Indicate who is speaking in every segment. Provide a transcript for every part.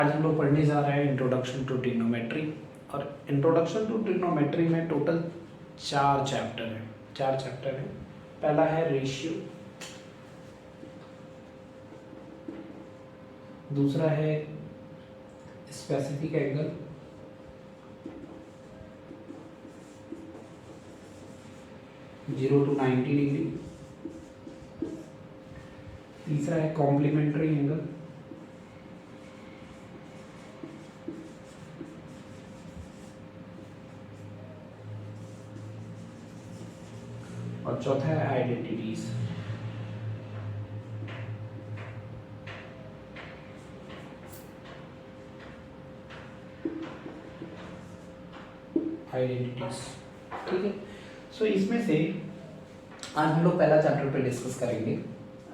Speaker 1: आज हम लोग पढ़ने जा रहे हैं इंट्रोडक्शन टू ट्रिग्नोमेट्री। और इंट्रोडक्शन टू ट्रिग्नोमेट्री में टोटल चार चैप्टर हैं। पहला है रेशियो, दूसरा है specific angle, zero to 90 degree, तीसरा है कॉम्प्लीमेंट्री एंगल, और चौथा है आइडेंटिटीज। ठीक है। सो इसमें से आज हम लोग पहला चैप्टर पे डिस्कस करेंगे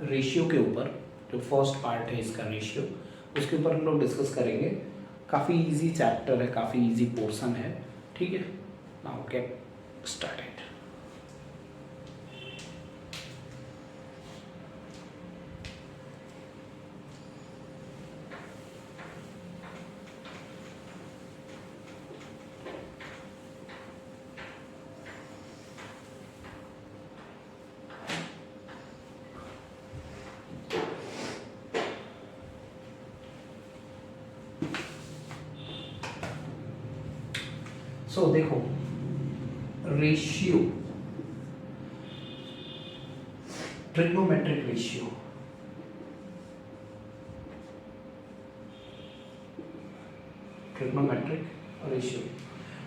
Speaker 1: रेशियो के ऊपर। जो फर्स्ट पार्ट है इसका रेशियो, उसके ऊपर हम लोग डिस्कस करेंगे। काफ़ी इजी चैप्टर है, काफ़ी इजी पोर्शन है। ठीक है, नाउ गेट स्टार्टेड। सो देखो, ratio, trigonometric ratio,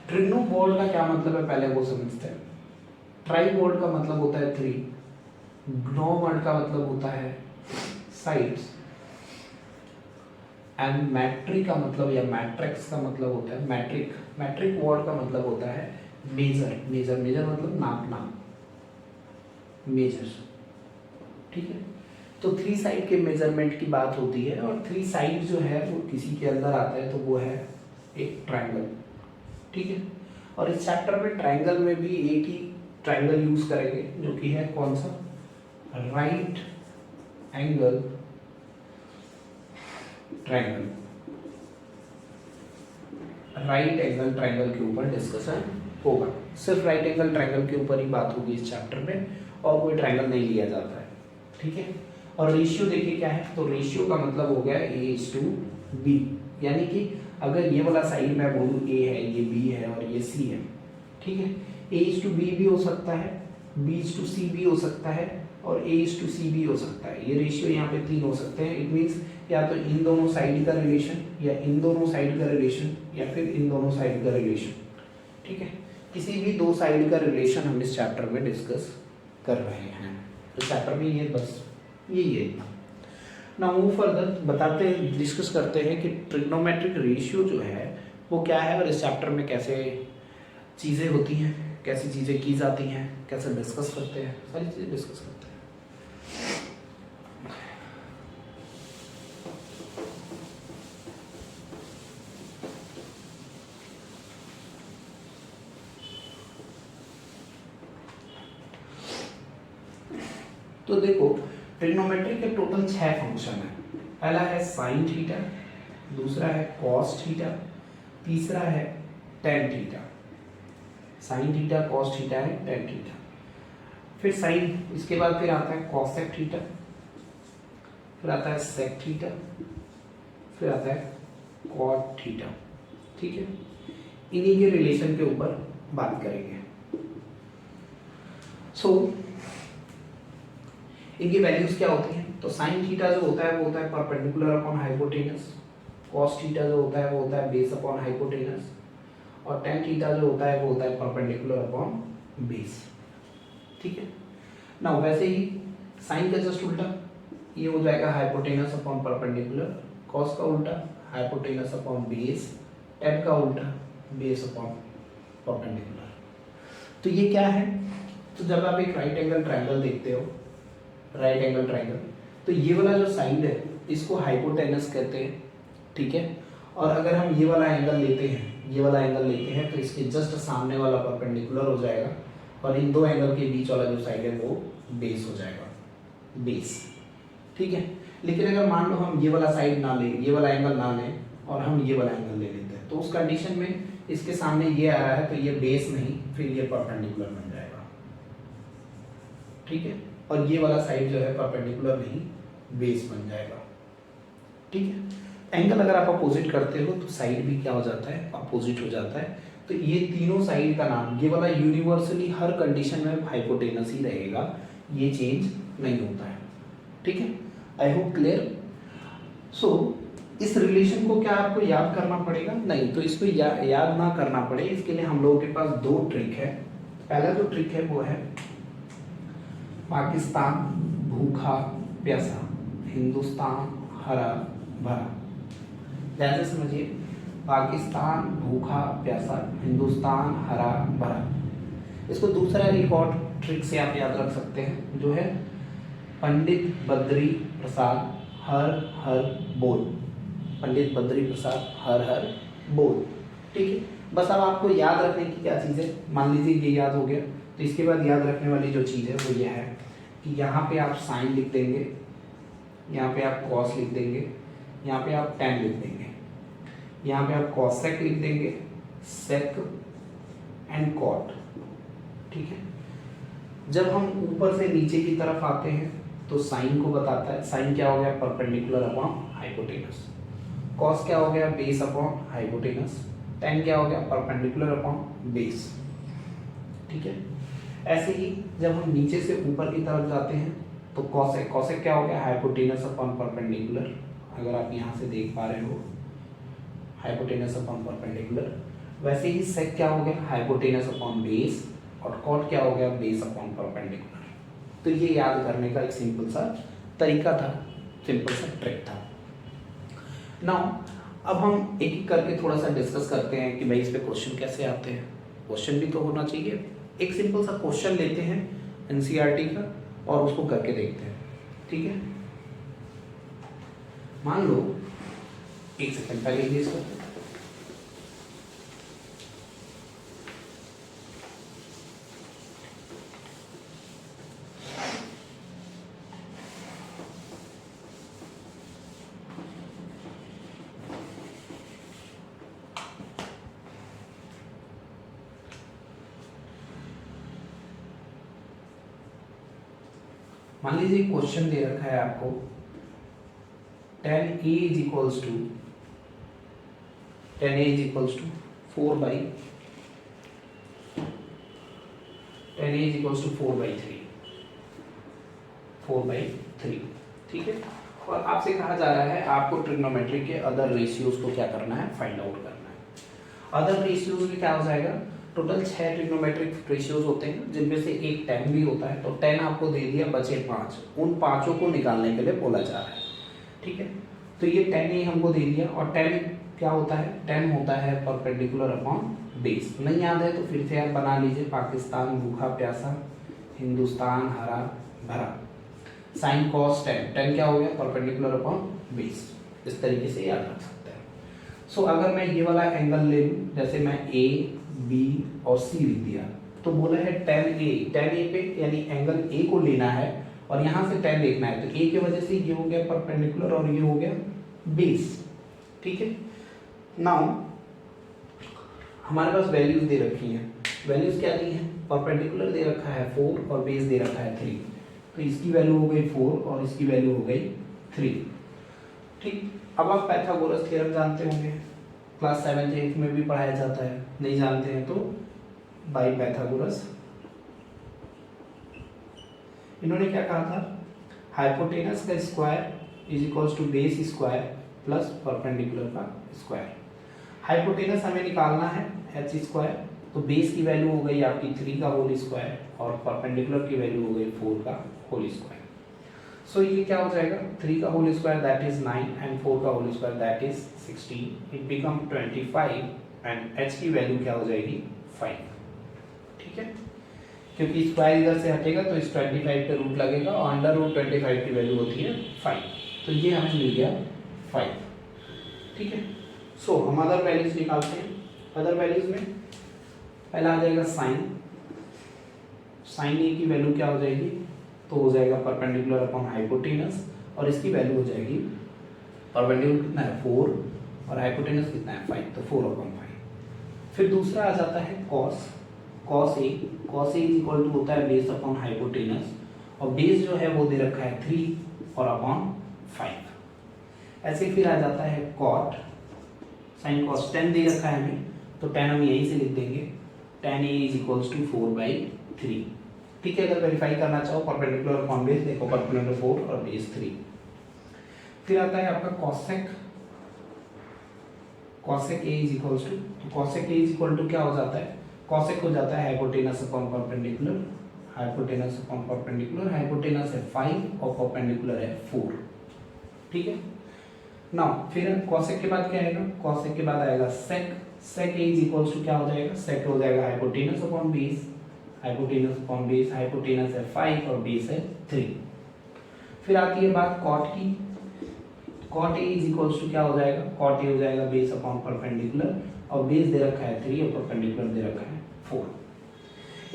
Speaker 1: trigno board का क्या मतलब है पहले वो समझते हैं। ट्राई बोर्ड का मतलब होता है 3, ग्नो बोर्ड का मतलब होता है साइड्स, एंड मैट्रिक का मतलब या मैट्रिक्स का मतलब होता है मैट्रिक वर्ड का मतलब होता है मेजर मतलब नापना, मेजर। ठीक है, तो 3 साइड के मेजरमेंट की बात होती है। और 3 साइड जो है वो किसी के अंदर आता है तो वो है एक ट्रायंगल। ठीक है, और इस चैप्टर में ट्रायंगल में भी एक ही ट्रायंगल यूज करेंगे जो कि है कौन सा, right angle triangle. Right angle triangle के ऊपर डिस्कशन होगा। सिर्फ राइट एंगल ट्रायंगल के ऊपर ही बात होगी इस चैप्टर में, और कोई ट्रायंगल नहीं लिया जाता है। ठीक है, और रेशियो देखिए क्या है, तो रेशियो का मतलब हो गया A:B, यानी कि अगर ये वाला साइड मैं बोलूँ A है, ये B है और ये C है। ठीक है, A:B भी हो सकता है, B:C भी हो सकता है और A:C भी हो सकता है। ये रेशियो यहाँ पे 3 हो सकते हैं। इट मीन्स या तो इन दोनों साइड का रिलेशन, या इन दोनों साइड का रिलेशन, या फिर इन दोनों साइड का रिलेशन। ठीक है, किसी भी 2 साइड का रिलेशन हम इस चैप्टर में डिस्कस कर रहे हैं। तो चैप्टर में ये बस यही है इतना। नाउ मूव फर्दर, डिस्कस करते हैं कि ट्रिग्नोमेट्रिक रेशियो जो है वो क्या है, और इस चैप्टर में कैसे चीज़ें होती हैं, कैसी चीज़ें की जाती हैं, कैसे डिस्कस करते हैं, सारी चीज़ें डिस्कस करते हैं। तो देखो, ट्रिग्नोमेट्री के टोटल 6 फंक्शन है। पहला है साइन थीटा, दूसरा है कॉस थीटा, तीसरा है tan theta. Sine theta, cos theta है, टेन थीटा। फिर साइन, इसके बाद फिर आता है कॉसेक थीटा, फिर आता है सेक थीटा, फिर आता है कॉट थीटा। ठीक है, इन्हीं के रिलेशन के ऊपर बात करेंगे। इनकी वैल्यूज क्या होती हैं, तो साइन थीटा जो होता है वो होता है perpendicular upon hypotenuse, cos theta जो होता है वो होता है बेस अपॉन हाइपोटेनस, और टेन थीटा जो होता है वो होता है परपेंडिकुलर अपॉन बेस। ठीक है, ना वैसे ही साइन का जस्ट उल्टा, ये हो जाएगा हाइपोटेनस अपॉन परपेंडिकुलर, कॉस का उल्टा हाइपोटेनस अपॉन बेस, टेन का उल्टा बेस अपॉन परपेंडिकुलर। तो ये क्या है, तो जब आप एक राइट एंगल ट्रायंगल देखते हो, राइट एंगल ट्रायंगल, तो ये वाला जो साइड है इसको हाइपोटेनस कहते हैं। ठीक है, और अगर हम ये वाला एंगल लेते हैं तो इसके जस्ट सामने वाला परपेंडिकुलर हो जाएगा, और इन 2 एंगल के बीच वाला जो साइड है वो बेस हो जाएगा, बेस। ठीक है, लेकिन अगर मान लो हम ये वाला साइड ना लें, ये वाला एंगल ना लें, और हम ये वाला एंगल ले लेते हैं, तो उस कंडीशन में इसके सामने ये आ रहा है तो ये बेस नहीं, फिर ये परपेंडिकुलर बन जाएगा, ठीक है। और ये वाला साइड जो है परपेंडिकुलर नहीं, बेस बन जाएगा, ठीक है। एंगल अगर आप अपोजिट करते हो तो साइड भी क्या हो जाता है, अपोजिट हो जाता है। तो ये तीनों साइड का नाम, ये वाला यूनिवर्सली हर कंडीशन में हाइपोटेनस ही रहेगा, ये चेंज नहीं होता है, ठीक है। I hope clear. सो इस रिलेशन को क्या आपको याद करना पड़ेगा? नहीं, तो इसको याद ना करना पड़े इसके लिए हम लोगों के पास दो ट्रिक है। पहला जो ट्रिक है वो है पाकिस्तान भूखा प्यासा, हिंदुस्तान हरा भरा। जैसे समझिए, पाकिस्तान भूखा प्यासा, हिंदुस्तान हरा भरा। इसको दूसरा एक और ट्रिक से आप याद रख सकते हैं, जो है पंडित बद्री प्रसाद हर हर बोल, पंडित बद्री प्रसाद हर हर बोल, ठीक है। बस अब आपको याद रखने की क्या चीज़ है, मान लीजिए ये याद हो गया, तो इसके बाद याद रखने वाली जो चीज़ है वो ये है कि यहाँ पे आप साइन लिख देंगे, यहाँ पे आप कॉस लिख देंगे, यहाँ पे आप टेन लिख देंगे, यहाँ पे आप कॉसेक लिख देंगे, सेक एंड कॉट, ठीक है। जब हम ऊपर से नीचे की तरफ आते हैं तो साइन को बताता है, साइन क्या हो गया, परपेंडिकुलर अपॉन हाइपोटेनस। कॉस क्या हो गया, बेस अपॉन हाइपोटेनस। टेन क्या हो गया, परपेंडिकुलर अपॉन बेस, ठीक है। ऐसे ही जब हम नीचे से ऊपर की तरफ जाते हैं तो कॉसेक, कॉसेक क्या हो गया, हाइपोटेनस अपॉन परपेंडिकुलर। अगर आप यहाँ से देख पा रहे हो, हाइपोटेनस अपॉन परपेंडिकुलर। वैसे ही सेक क्या हो गया, हाइपोटेनस अपॉन बेस, और कॉट क्या हो गया, बेस अपॉन परपेंडिकुलर। तो ये याद करने का एक सिंपल सा तरीका था, सिंपल सा ट्रिक था। नाउ अब हम एक एक करके थोड़ा सा डिस्कस करते हैं कि भाई इस पे क्वेश्चन कैसे आते हैं। क्वेश्चन भी तो होना चाहिए। एक सिंपल सा क्वेश्चन लेते हैं एनसीईआरटी का और उसको करके देखते हैं, ठीक है। मान लो, एक सेकंड पहले ये इसको मान लीजिए क्वेश्चन दे रखा है आपको, tan A is equals to 4/3, ठीक है। और आपसे कहा जा रहा है आपको ट्रिग्नोमेट्री के अदर रेशियोज को क्या करना है, फाइंड आउट करना है। अदर रेशियोज में क्या हो जाएगा, टोटल 6 ट्रिग्नोमेट्रिक रेशियोज होते हैं, जिनमें से एक tan भी होता है। तो tan आपको दे दिया, बचे 5, उन पांचों को निकालने के लिए बोला जा रहा है, ठीक है। तो ये tan A हमको दे दिया, और tan क्या होता है, tan होता है परपेंडिकुलर अपॉन बेस। नहीं याद है तो फिर से आप बना लीजिए, पाकिस्तान भूखा प्यासा, हिंदुस्तान हरा भरा, साइन कॉस tan क्या हो गया, परपेंडिकुलर अपॉन बेस। इस तरीके से याद रख सकते हैं। सो अगर मैं ये वाला एंगल ले लूँ, जैसे मैं A B और C लिख दिया, तो बोला है tan A पे यानी एंगल A को लेना है और यहाँ से tan देखना है। तो A की वजह से ये हो गया परपेंडिकुलर और ये हो गया बेस, ठीक है। नाउ हमारे पास वैल्यूज दे रखी हैं। वैल्यूज क्या दी हैं, परपेंडिकुलर दे रखा है 4 और बेस दे रखा है 3। तो इसकी वैल्यू हो गई 4 और इसकी वैल्यू हो गई 3, ठीक। अब आप पाइथागोरस थ्योरम जानते होंगे, क्लास 7th 8th में भी पढ़ाया जाता है। नहीं जानते हैं तो बाय पाइथागोरस। इन्होंने क्या कहा था, हाइपोटेनस का square is equals to base square plus perpendicular का स्क्वायर। हाइपोटेनस हमें निकालना है h स्क्वायर, तो बेस की वैल्यू हो गई आपकी 3 का होल स्क्वायर और परपेंडिकुलर की वैल्यू हो गई 4 का होल स्क्वायर। सो ये क्या हो जाएगा, 3 का whole square that is 9 and 4 का whole square that is 16, it become 25 and h की वैल्यू क्या हो जाएगी 5, ठीक है। क्योंकि स्क्वायर इधर से हटेगा तो इस 25 पे रूट लगेगा और अंडर रूट 25 की वैल्यू होती है 5, तो ये हमें मिल गया 5, ठीक है। सो हम अदर वैल्यूज निकालते हैं। अदर वैल्यूज में पहला आ जाएगा साइन ए की वैल्यू क्या हो जाएगी, तो हो जाएगा परपेंडिकुलर अपॉन हाइपोटेनस और इसकी वैल्यू हो जाएगी, परपेंडिकुलर कितना है 4 और हाइपोटेनस कितना है 5, तो 4/5। फिर दूसरा आ जाता है cos A is equal to होता है बेस अपॉन हाइपोटेनस, और बेस जो है वो दे रखा है 3 और अपॉन 5। ऐसे फिर आ जाता है कॉट साइन कॉस 10 दे रखा है हमें, तो 10 हम यहीं से लिख देंगे, tan A is equals to 4/3। ठीक है, अगर वेरीफाई करना चाहो परपेंडिकुलर अपॉन बेस, देखो परपेंडिकुलर 4 और बेस 3। फिर आता है आपका cosec A is equals to, तो cosec A is equal to क्या हो जाता है, कॉसेक हो जाता है hypotenuse upon perpendicular, hypotenuse upon perpendicular, hypotenuse है 5 और परपेंडिकुलर है 4। ठीक है, नाउ फिर कॉसेक के बाद क्या आएगा, कॉसेक के बाद आएगा सेक A इज इक्वल्स टू क्या हो जाएगा, सेक हो जाएगा hypotenuse upon base, hypotenuse upon base, hypotenuse है 5 और बेस है 3। फिर आती है बात कॉट की, cot A is equals to क्या हो जाएगा, कॉट A हो जाएगा बेस अपॉन परपेंडिकुलर, और बेस दे रखा है 3 और परपेंडिकुलर दे रखा है 4।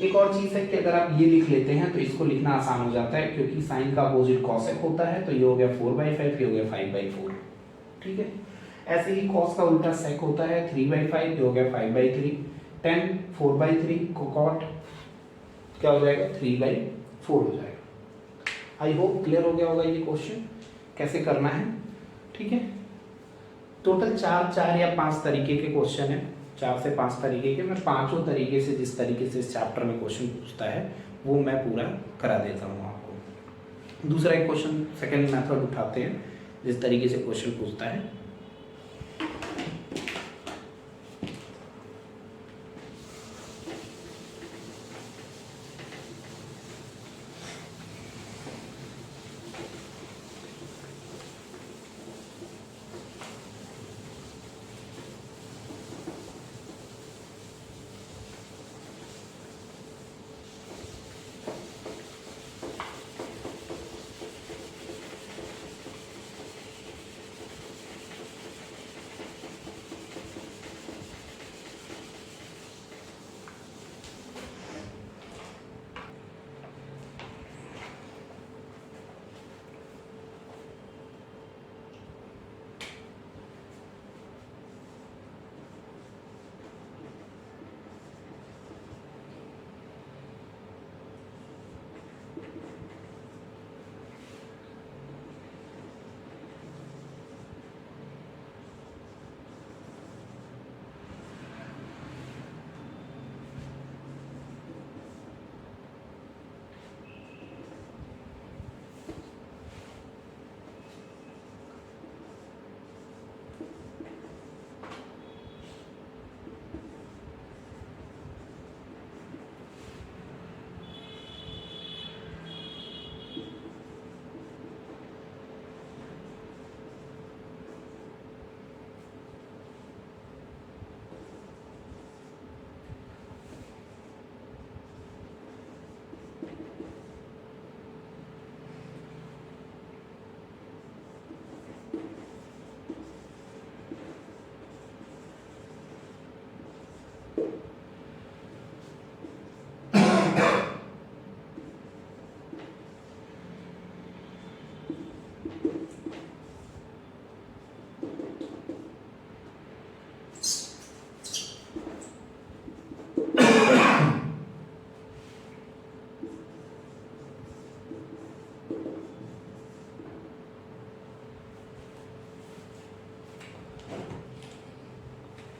Speaker 1: एक और चीज है कि अगर आप ये लिख लेते हैं तो इसको लिखना आसान हो जाता है, क्योंकि साइन का अपोजिट कॉसेक होता है, तो ये हो गया 4/5, ये हो गया 5/4। ठीक है, ऐसे ही कॉस का उल्टा सेक होता है 3/5, ये हो गया 5/3। 10 4/3 को कॉट क्या हो जाएगा 3/4 हो जाएगा। आई होप क्लियर हो गया होगा ये क्वेश्चन कैसे करना है। ठीक है, टोटल 4 या 5 तरीके के क्वेश्चन है, 4 से 5 तरीके के। मैं पांचों तरीके से जिस तरीके से इस चैप्टर में क्वेश्चन पूछता है वो मैं पूरा करा देता हूँ आपको। दूसरा एक क्वेश्चन सेकंड मेथड उठाते हैं जिस तरीके से क्वेश्चन पूछता है।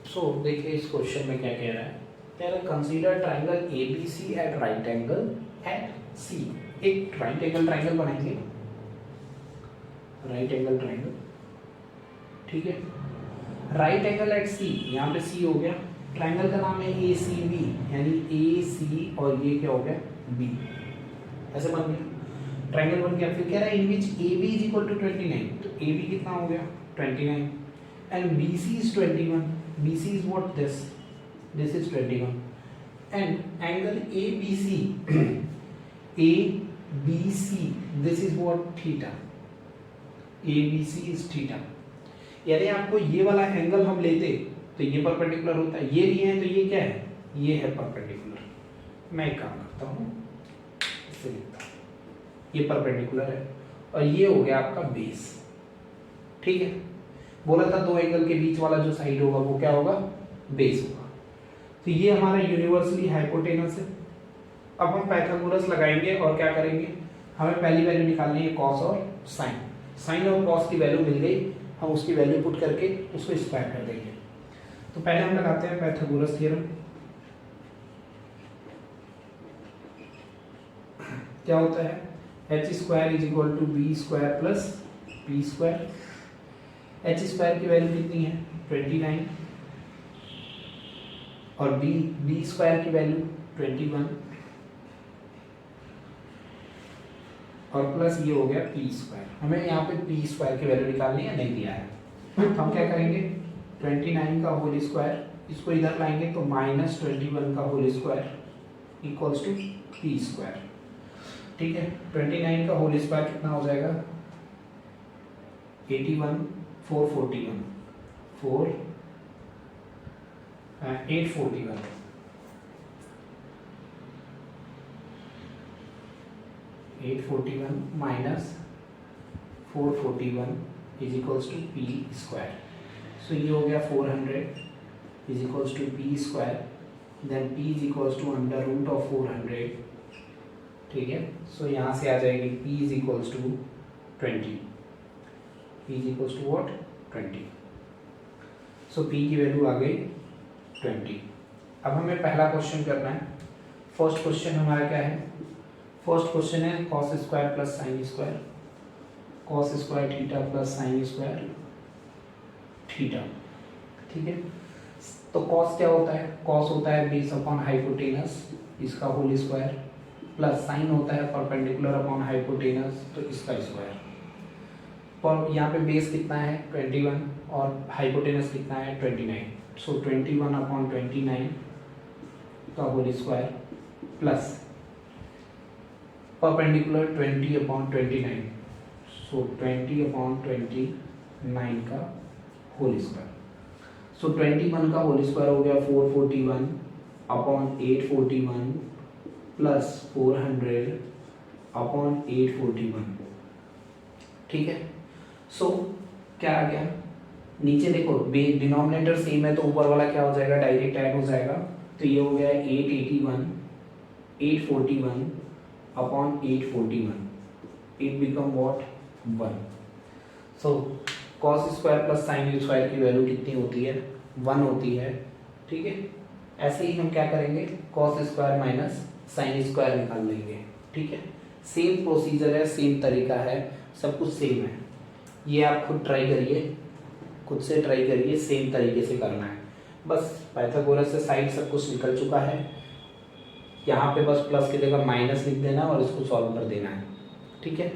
Speaker 1: सो देखिए इस क्वेश्चन में क्या कह रहा है, कह रहा है consider triangle ABC at right angle at C। एक राइट एंगल ट्राइंगल बनाएंगे, राइट एंगल ट्राइंगल। ठीक है, राइट एंगल एट C, यहाँ पे C हो गया, ट्राइंगल का नाम है ACB, यानी AC और ये क्या हो गया B, ऐसे बन गया ट्राइंगल बन गया। फिर कह रहा है इन विच AB इज इक्वल टू 29, तो AB कितना हो गया 29, and BC is 21, BC is what this is 21, and angle ABC ABC this is what theta, ABC is theta। यानी आपको ये वाला एंगल हम लेते तो ये परपेंडिकुलर होता है, ये लिए हैं तो ये क्या है, ये है परपेंडिकुलर। मैं एक काम करता हूँ, इससे लिखता हूँ, ये परपेंडिकुलर है और ये हो गया आपका बेस। ठीक है, बोला था दो एंगल के बीच वाला जो साइड होगा वो क्या होगा, बेस होगा। तो ये हमारा यूनिवर्सली हाइपोटेनस है। अब हम पाइथागोरस लगाएंगे और क्या करेंगे, हमें पहली वैल्यू निकालनी है कॉस और साइन। साइन और कॉस की वैल्यू मिल गई, हम उसकी वैल्यू पुट करके उसको स्क्वायर कर देंगे। तो पहले हम लगाते हैं पाइथागोरस थ्योरम। क्या होता है, H square is equal to B square plus P square. H square की वैल्यू कितनी है 29 और बी स्क्वायर की वैल्यू 21 और प्लस ये हो गया पी स्क्वायर। हमें यहाँ पे पी स्क्वायर की वैल्यू निकालनी है, नहीं दिया है। तो हम क्या करेंगे, 29 का होल स्क्वायर इसको इधर लाएंगे तो माइनस 21 का whole square equals to P square. ठीक है, 29 का होल स्क्वायर कितना हो जाएगा 81, 441 4 841 841 minus 441 is equals to P square. So ये हो गया 400 is equals to P square, then p is equals to under root of 400। ठीक है, सो यहाँ से आ जाएगी p is equals to 20, p is equals to what 20। So p की वैल्यू आ गई 20। अब हमें पहला क्वेश्चन करना है। फर्स्ट क्वेश्चन हमारा क्या है, फर्स्ट क्वेश्चन है cos square plus sine square, cos square theta plus sine square theta. ठीक है, तो कॉस क्या होता है, कॉस होता है बेस अपॉन हाइपोटेनस इसका होल स्क्वायर, प्लस साइन होता है परपेंडिकुलर अपॉन हाइपोटेनस तो इसका स्क्वायर। पर यहाँ पे बेस कितना है 21 और हाइपोटेनस कितना है 29। सो 21 अपॉन 29 का whole square plus perpendicular 20 upon 29, so 20 upon 29 का होल स्क्वायर। सो 21 का होल स्क्वायर हो गया 441 अपॉन 841 प्लस 400 अपॉन 841। ठीक है, सो क्या आ गया, नीचे देखो डिनोमिनेटर सेम है तो ऊपर वाला क्या हो जाएगा डायरेक्ट ऐड हो जाएगा। तो ये हो गया 881 841 upon 841, it become what 1। So cos square plus sine square की वैल्यू कितनी होती है 1 होती है। ठीक है, ऐसे ही हम क्या करेंगे cos square minus sine square निकाल लेंगे। ठीक है, सेम प्रोसीजर है, सेम तरीका है, सब कुछ सेम है। ये आप खुद ट्राई करिए, खुद से ट्राई करिए, सेम तरीके से करना है। बस पाइथागोरस से साइड सब कुछ निकल चुका है, यहाँ पे बस प्लस की जगह माइनस लिख देना और इसको सॉल्व कर देना है। ठीक है,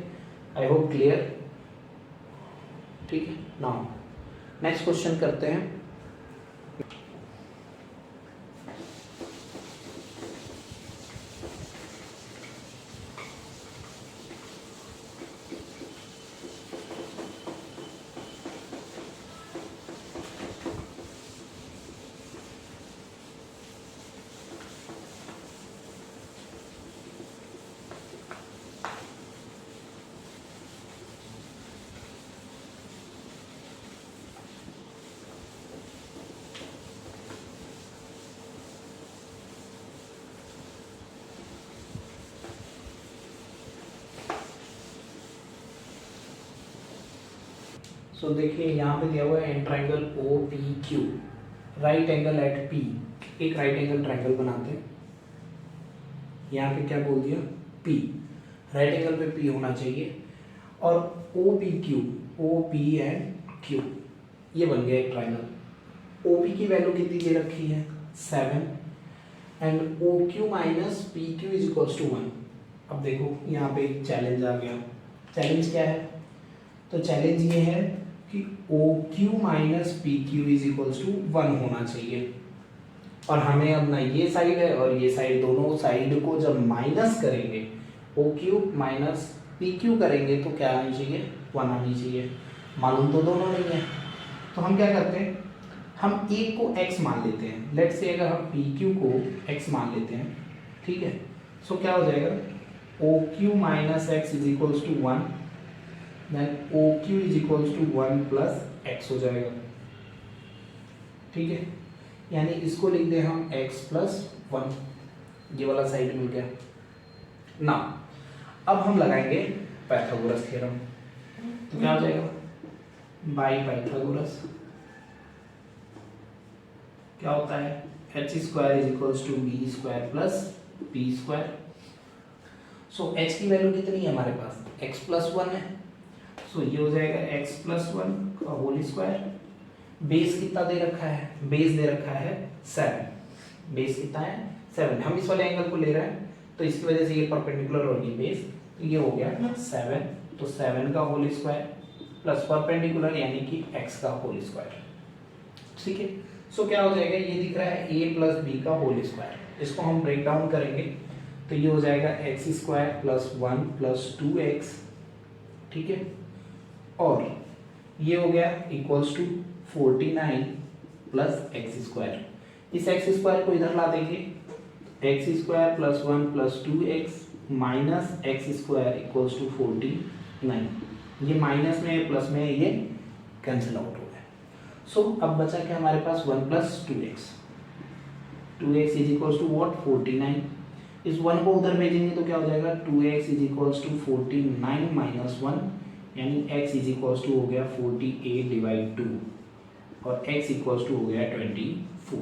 Speaker 1: आई होप क्लियर। ठीक है, नाउ नेक्स्ट क्वेश्चन करते हैं। सो देखिए यहाँ पे दिया हुआ है triangle O P Q, right angle at P. एक राइट एंगल ट्राइंगल बनाते हैं, यहाँ पे क्या बोल दिया पी, राइट एंगल पे पी होना चाहिए। और O P Q, O P and Q, ये बन गया एक ट्राइंगल। ओ पी की वैल्यू कितनी दे रखी है 7 and O Q minus P Q is equals to 1। अब देखो यहाँ पे एक चैलेंज आ गया। चैलेंज क्या है, तो चैलेंज ये है कि O Q minus P Q is equals to 1 होना चाहिए। और हमें अब ना ये साइड है और ये साइड, दोनों साइड को जब माइनस करेंगे O Q minus P Q करेंगे तो क्या आनी चाहिए 1 आनी चाहिए। मालूम तो दोनों नहीं है, तो हम क्या करते हैं, हम ए को x मान लेते हैं। लेट से अगर हम पी क्यू को x मान लेते हैं, ठीक है, सो क्या हो जाएगा O Q minus X is equals to 1, then OQ is equals to 1 plus x हो जाएगा, ठीक है। यानी इसको लिख दे हम x प्लस 1, ये वाला साइड मिल गया ना। अब हम लगाएंगे पाइथागोरस थ्योरम, तो क्या हो जाएगा, बाई पाइथागोरस क्या होता है, H square is equals to B square plus P square. So H की वैल्यू कितनी है हमारे पास, x प्लस 1 है, सो ये हो जाएगा x प्लस 1 का होल स्क्वायर। बेस कितना दे रखा है, बेस दे रखा है 7, बेस कितना है 7, हम इस वाले एंगल को ले रहे हैं तो इसकी वजह से ये परपेंडिकुलर और ये बेस, तो ये हो गया 7, तो 7 का होल स्क्वायर प्लस परपेंडिकुलर यानी कि x का होल स्क्वायर, ठीक है। सो क्या हो जाएगा, ये दिख रहा है a प्लस बी का होल स्क्वायर, इसको हम ब्रेक डाउन करेंगे तो ये हो जाएगा x square plus 1 plus 2x, ठीक है। और ये हो गया equals to 49 plus X square, इस एक्स स्क्वायर को इधर ला देंगे, X square plus 1 plus 2x minus X square equals to 49, ये माइनस में है प्लस में है, ये कैंसिल आउट हो गया। सो अब बचा क्या हमारे पास 1 plus 2x is equals to what 49, इस 1 को उधर भेजेंगे तो क्या हो जाएगा 2x is equals to 49 minus 1, यानी x इज इक्वल्स टू हो गया 48 डिवाइड 2 और x इक्वल्स टू हो गया 24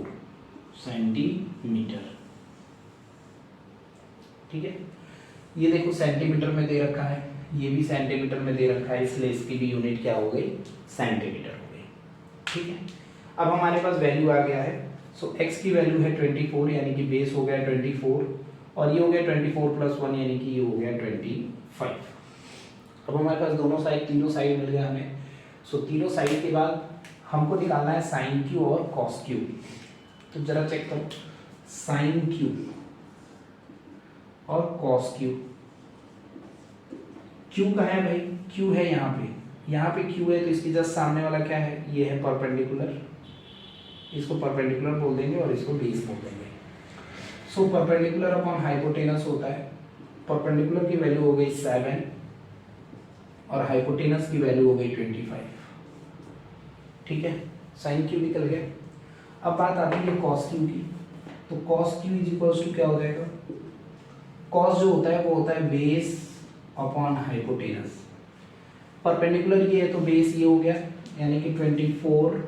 Speaker 1: सेंटीमीटर, ठीक है। ये देखो सेंटीमीटर में दे रखा है, ये भी सेंटीमीटर में दे रखा है, इसलिए इसकी भी यूनिट क्या हो गई, सेंटीमीटर हो गई, ठीक है। अब हमारे पास वैल्यू आ गया है, सो x की वैल्यू है 24 यानी कि बेस हो गया 24 और ये हो गया 24 प्लस 1 यानी कि ये हो गया 25। अब हमारे पास दोनों साइड, तीनों साइड मिल गया हमें। सो तीनों साइड के बाद हमको निकालना है साइन क्यू और कॉस क्यू, तो जरा चेक करो, साइन क्यू और कॉस क्यू, क्यू कहाँ है भाई, क्यू है यहाँ पे क्यू है, तो इसकी जस्ट सामने वाला क्या है, ये है परपेंडिकुलर, इसको परपेंडिकुलर बोल देंगे और इसको बेस बोल देंगे। सो परपेंडिकुलर अपॉन हाइपोटेनस होता है, परपेंडिकुलर की वैल्यू हो गई 7 और हाइपोटेनस की वैल्यू हो गई 25, ठीक है। साइन क्यू निकल गया। अब बात आती है कॉस क्यू की, तो cos Q is equals to क्या हो जाएगा, कॉस जो होता है वो होता है बेस अपॉन हाइपोटेनस, परपेंडिकुलर ये है तो बेस ये हो गया यानी कि 24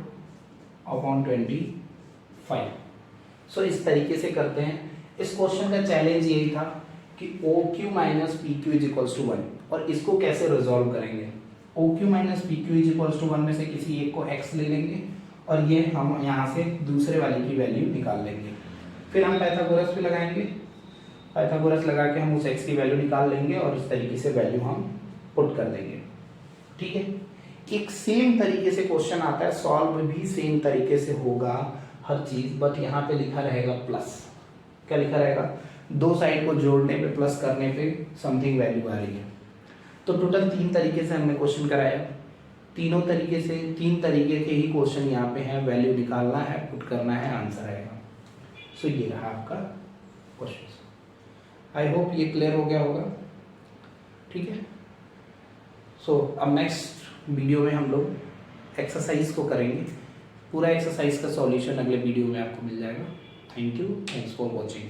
Speaker 1: अपॉन 25। सो इस तरीके से करते हैं। इस क्वेश्चन का चैलेंज यही था कि O Q minus P Q is equals to 1, और इसको कैसे रिजॉल्व करेंगे, O Q minus P Q is equals to 1 में से किसी एक को x ले लेंगे और ये हम यहाँ से दूसरे वाले की वैल्यू निकाल लेंगे, फिर हम पाइथागोरस पे लगाएंगे, पाइथागोरस लगा के हम उस x की वैल्यू निकाल लेंगे और इस तरीके से वैल्यू हम पुट कर देंगे, ठीक है। एक सेम तरीके से क्वेश्चन आता है, सॉल्व भी सेम तरीके से होगा हर चीज, बट यहाँ पे लिखा रहेगा प्लस, क्या लिखा रहेगा, दो साइड को जोड़ने पे प्लस करने पे समथिंग वैल्यू आ रही है। तो टोटल 3 तरीके से हमने क्वेश्चन कराया, तीनों तरीके से 3 तरीके के ही क्वेश्चन यहाँ पे है, वैल्यू निकालना है, पुट करना है, आंसर आएगा। सो ये रहा आपका क्वेश्चन। आई होप ये क्लियर हो गया होगा, ठीक है। सो अब नेक्स्ट वीडियो में हम लोग एक्सरसाइज को करेंगे, पूरा एक्सरसाइज का सॉल्यूशन अगले वीडियो में आपको मिल जाएगा। Thank you, thanks for watching.